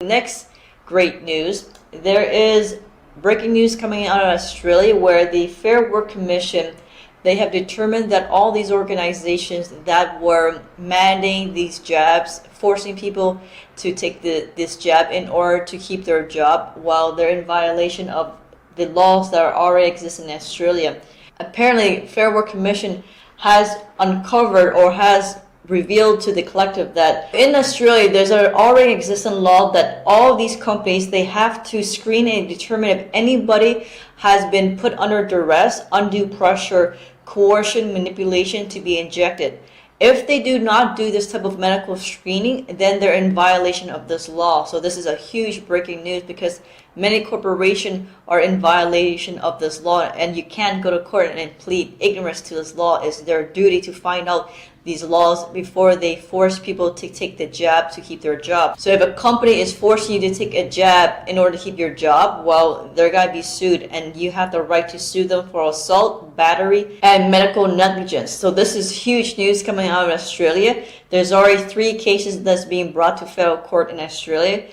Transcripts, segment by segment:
Next great news, there is breaking news coming out of Australia where the Fair Work Commission, they have determined that all these organizations that were mandating these jabs, forcing people to take this jab in order to keep their job while they're in violation of the laws that already exist in Australia. Apparently, Fair Work Commission has uncovered or has revealed to the collective that in Australia there's an already existing law that all of these companies, they have to screen and determine if anybody has been put under duress, undue pressure, coercion, manipulation to be injected. If they do not do this type of medical screening, then they're in violation of this law. So this is a huge breaking news because many corporations are in violation of this law, and you can't go to court and plead ignorance to this law. It's their duty to find out these laws before they force people to take the jab to keep their job. So if a company is forcing you to take a jab in order to keep your job, well, they're going to be sued, and you have the right to sue them for assault, battery, and medical negligence. So this is huge news coming out of Australia. There's already 3 cases that's being brought to federal court in Australia.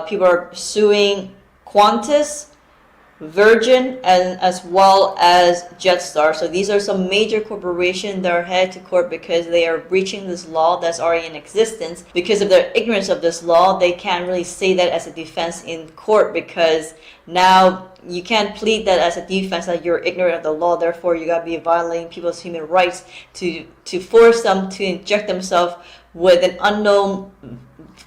People are suing Qantas, Virgin, and as well as Jetstar. So these are some major corporations that are headed to court because they are breaching this law that's already in existence. Because of their ignorance of this law, they can't really say that as a defense in court, because now you can't plead that as a defense that you're ignorant of the law. Therefore, you gotta be violating people's human rights to force them to inject themselves with an unknown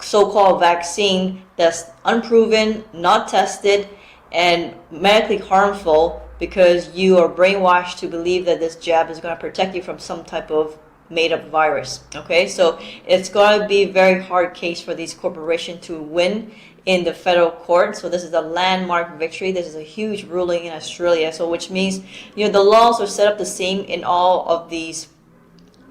so-called vaccine that's unproven, not tested, and medically harmful, because you are brainwashed to believe that this jab is going to protect you from some type of made-up virus. Okay, so it's going to be a very hard case for these corporations to win in the federal court. So this is a landmark victory. This is a huge ruling in Australia. So which means, the laws are set up the same in all of these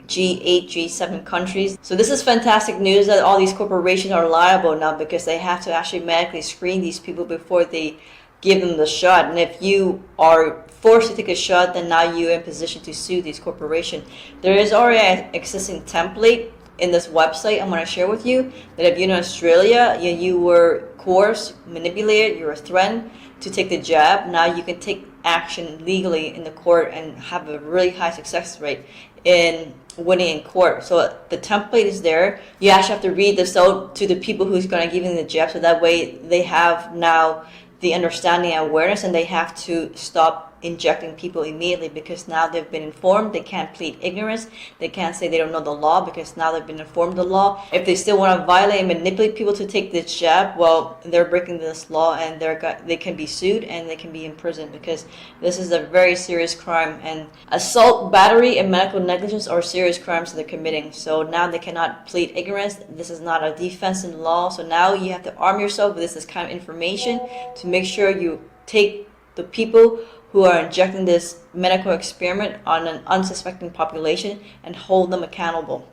G8, G7 countries. So this is fantastic news that all these corporations are liable now, because they have to actually medically screen these people before they give them the shot. And if you are forced to take a shot, then now you're in position to sue these corporations. There is already an existing template in this website I'm going to share with you, that if you're in Australia, you were coerced, manipulated, you were threatened to take the jab, now you can take action legally in the court and have a really high success rate in winning in court. So the template is there. You actually have to read this out to the people who's going to give them the jab, so that way they have now the understanding and awareness, and they have to stop injecting people immediately, because now they've been informed. They can't plead ignorance. They can't say they don't know the law, because now they've been informed of the law. If they still want to violate and manipulate people to take this jab, well, they're breaking this law, and they can be sued and they can be imprisoned, because this is a very serious crime. And assault, battery, and medical negligence are serious crimes that they're committing. So now they cannot plead ignorance. This is not a defense in law. So now you have to arm yourself with this kind of information to make sure you take the people who are injecting this medical experiment on an unsuspecting population and hold them accountable.